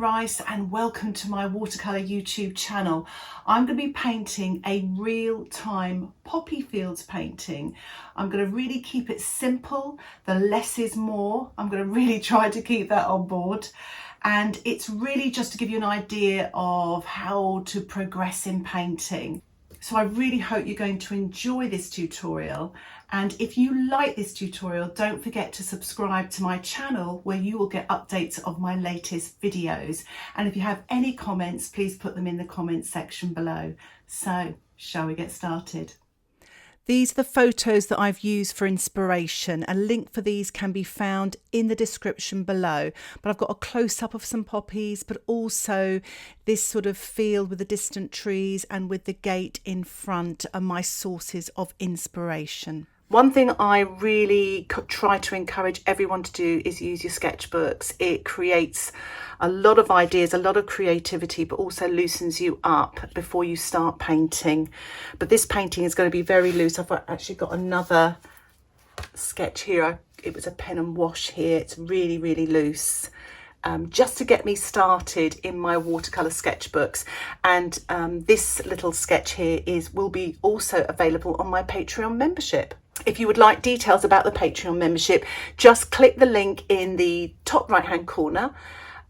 Rice and welcome to my watercolour YouTube channel. I'm going to be painting a real-time poppy fields painting. I'm going to really keep it simple, the less is more. I'm going to really try to keep that on board, and it's really just to give you an idea of how to progress in painting. So I really hope you're going to enjoy this tutorial, and if you like this tutorial, don't forget to subscribe to my channel where you will get updates of my latest videos. And if you have any comments, please put them in the comments section below. So shall we get started? These are the photos that I've used for inspiration. A link for these can be found in the description below. But I've got a close-up of some poppies, but also this sort of field with the distant trees and with the gate in front are my sources of inspiration. One thing I really try to encourage everyone to do is use your sketchbooks. It creates a lot of ideas, a lot of creativity, but also loosens you up before you start painting. But this painting is going to be very loose. I've actually got another sketch here. It was a pen and wash here. It's really, really loose. Just to get me started in my watercolour sketchbooks. And this little sketch here will be also available on my Patreon membership. If you would like details about the Patreon membership, just click the link in the top right hand corner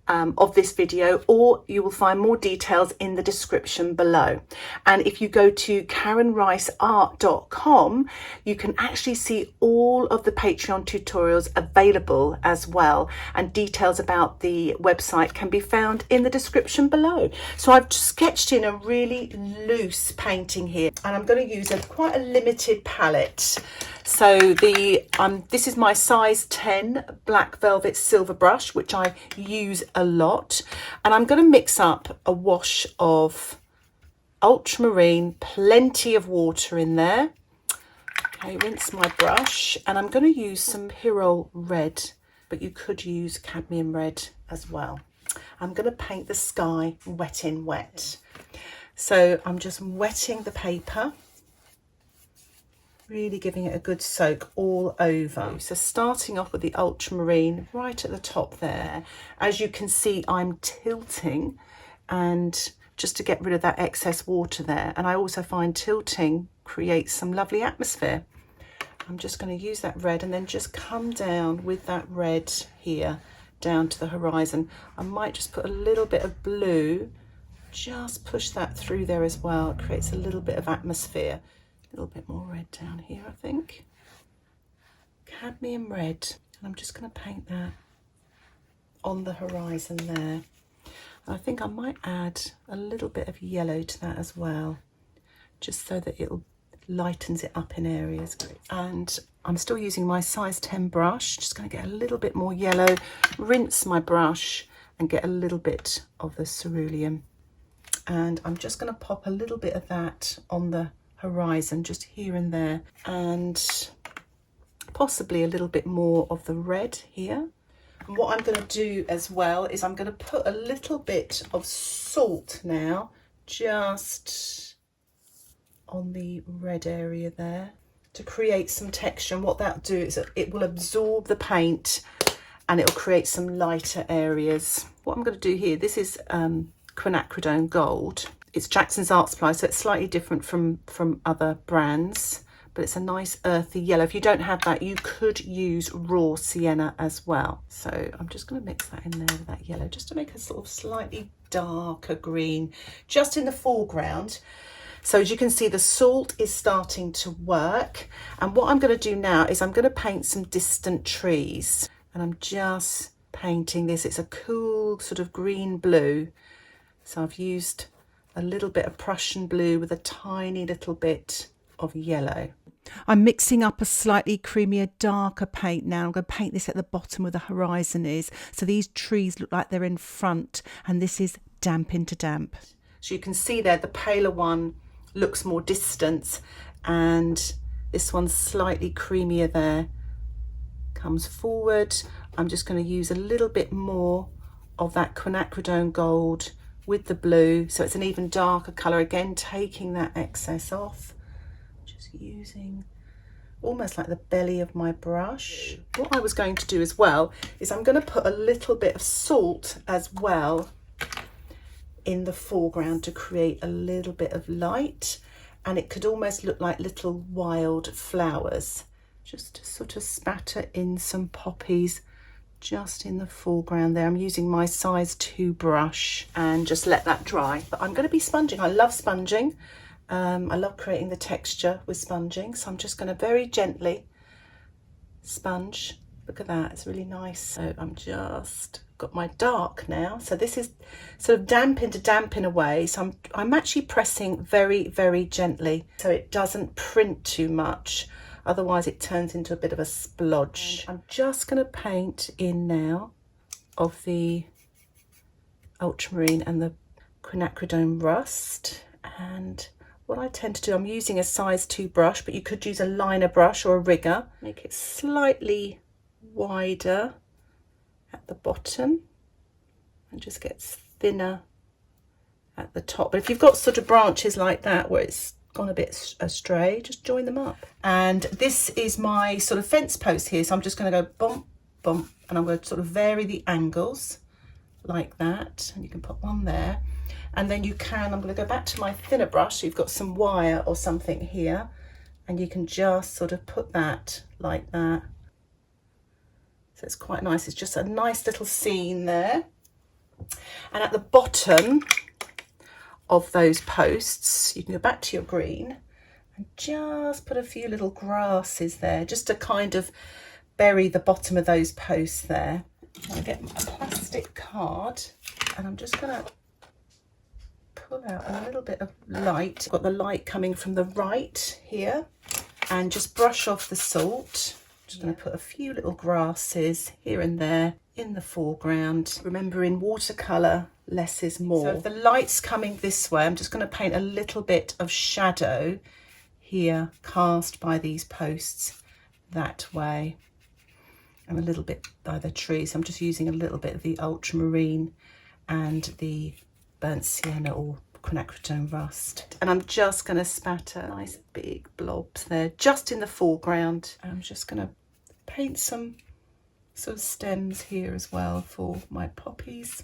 of this video, or you will find more details in the description below. And if you go to KarenRiceArt.com, you can actually see all of the Patreon tutorials available as well, and details about the website can be found in the description below. So I've sketched in a really loose painting here, and I'm going to use quite a limited palette. So this is my size 10 black velvet silver brush, which I use a lot, and I'm going to mix up a wash of ultramarine, plenty of water in there. Okay, rinse my brush, and I'm going to use some Pyrolle Red, but you could use Cadmium Red as well. I'm going to paint the sky wet in wet. So I'm just wetting the paper, really giving it a good soak all over. So starting off with the ultramarine right at the top there. As you can see, I'm tilting, and just to get rid of that excess water there. And I also find tilting creates some lovely atmosphere. I'm just going to use that red and then just come down with that red here down to the horizon. I might just put a little bit of blue, just push that through there as well. It creates a little bit of atmosphere. A little bit more red down here, I think. Cadmium red, and I'm just going to paint that on the horizon there. And I think I might add a little bit of yellow to that as well, just so that it lightens it up in areas. And I'm still using my size 10 brush, just going to get a little bit more yellow, rinse my brush and get a little bit of the cerulean. And I'm just going to pop a little bit of that on the horizon, just here and there, and possibly a little bit more of the red here. And what I'm going to do as well is I'm going to put a little bit of salt now just on the red area there to create some texture. And what that'll do is it will absorb the paint and it'll create some lighter areas. What I'm going to do here, this is Quinacridone Gold. It's Jackson's Art Supply, so it's slightly different from other brands, but it's a nice earthy yellow. If you don't have that, you could use raw Sienna as well. So I'm just going to mix that in there with that yellow, just to make a sort of slightly darker green, just in the foreground. So as you can see, the salt is starting to work. And what I'm going to do now is I'm going to paint some distant trees. And I'm just painting this. It's a cool sort of green blue. So I've used a little bit of Prussian blue with a tiny little bit of yellow. I'm mixing up a slightly creamier, darker paint now. I'm going to paint this at the bottom where the horizon is. So these trees look like they're in front, and this is damp into damp. So you can see there, the paler one looks more distant, and this one's slightly creamier there. Comes forward. I'm just going to use a little bit more of that Quinacridone Gold with the blue, so it's an even darker colour, again taking that excess off, just using almost like the belly of my brush. What I was going to do as well is I'm going to put a little bit of salt as well in the foreground to create a little bit of light, and it could almost look like little wild flowers. Just to sort of spatter in some poppies just in the foreground there. I'm using my size 2 brush and just let that dry. But I'm going to be sponging. I love sponging. I love creating the texture with sponging. So I'm just going to very gently sponge. Look at that, it's really nice. So I'm just got my dark now. So this is sort of dampen away. So I'm actually pressing very, very gently so it doesn't print too much. Otherwise it turns into a bit of a splodge. I'm just going to paint in now of the Ultramarine and the Quinacridone Rust. And what I tend to do, I'm using a size 2 brush, but you could use a liner brush or a rigger. Make it slightly wider at the bottom and just gets thinner at the top. But if you've got sort of branches like that where it's gone a bit astray, just join them up. And this is my sort of fence post here, so I'm just going to go bump, bump, and I'm going to sort of vary the angles like that, and you can put one there. And then you can, I'm going to go back to my thinner brush, so you've got some wire or something here, and you can just sort of put that like that. So it's quite nice. It's just a nice little scene there. And at the bottom of those posts, you can go back to your green and just put a few little grasses there, just to kind of bury the bottom of those posts there. I'm going to get a plastic card and I'm just going to pull out a little bit of light. I've got the light coming from the right here, and just brush off the salt. Just going to put a few little grasses here and there in the foreground. Remember, in watercolour, less is more. So if the light's coming this way, I'm just going to paint a little bit of shadow here, cast by these posts that way, and a little bit by the trees. I'm just using a little bit of the Ultramarine and the burnt sienna or Quinacridone Rust, and I'm just going to spatter nice big blobs there just in the foreground. I'm just going to paint some sort of stems here as well for my poppies.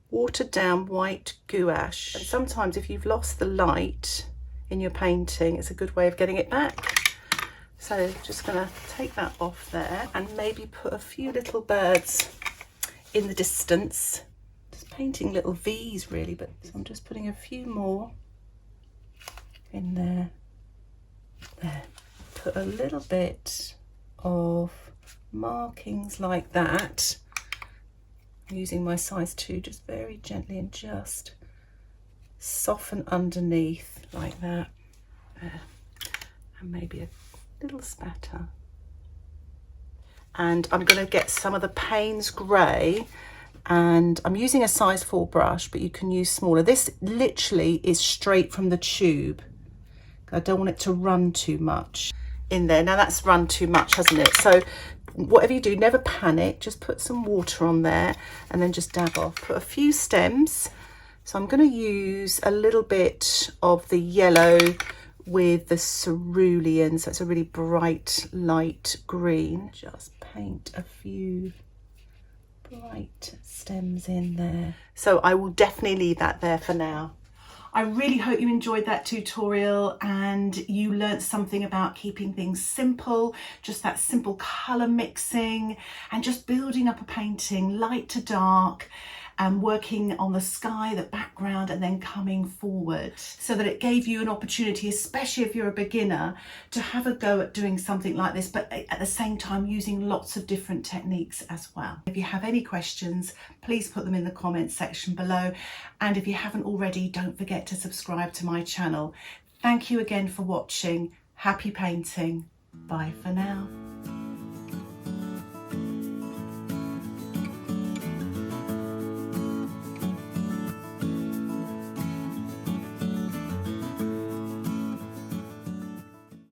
Watered down white gouache, and sometimes if you've lost the light in your painting, it's a good way of getting it back. So just going to take that off there and maybe put a few little birds in the distance. Just painting little V's really, but so I'm just putting a few more in there. There. Put a little bit of markings like that. I'm using my size 2 just very gently and just soften underneath like that. There. And maybe a little spatter. And I'm going to get some of the Paynes grey, and I'm using a size 4 brush, but you can use smaller. This literally is straight from the tube. I don't want it to run too much in there. Now that's run too much, hasn't it? So whatever you do, never panic. Just put some water on there and then just dab off. Put a few stems. So I'm going to use a little bit of the yellow with the cerulean. So it's a really bright, light green. Just paint a few bright stems in there. So I will definitely leave that there for now. I really hope you enjoyed that tutorial and you learnt something about keeping things simple, just that simple colour mixing and just building up a painting light to dark, and working on the sky, the background, and then coming forward, so that it gave you an opportunity, especially if you're a beginner, to have a go at doing something like this, but at the same time using lots of different techniques as well. If you have any questions, please put them in the comments section below. And if you haven't already, don't forget to subscribe to my channel. Thank you again for watching. Happy painting. Bye for now.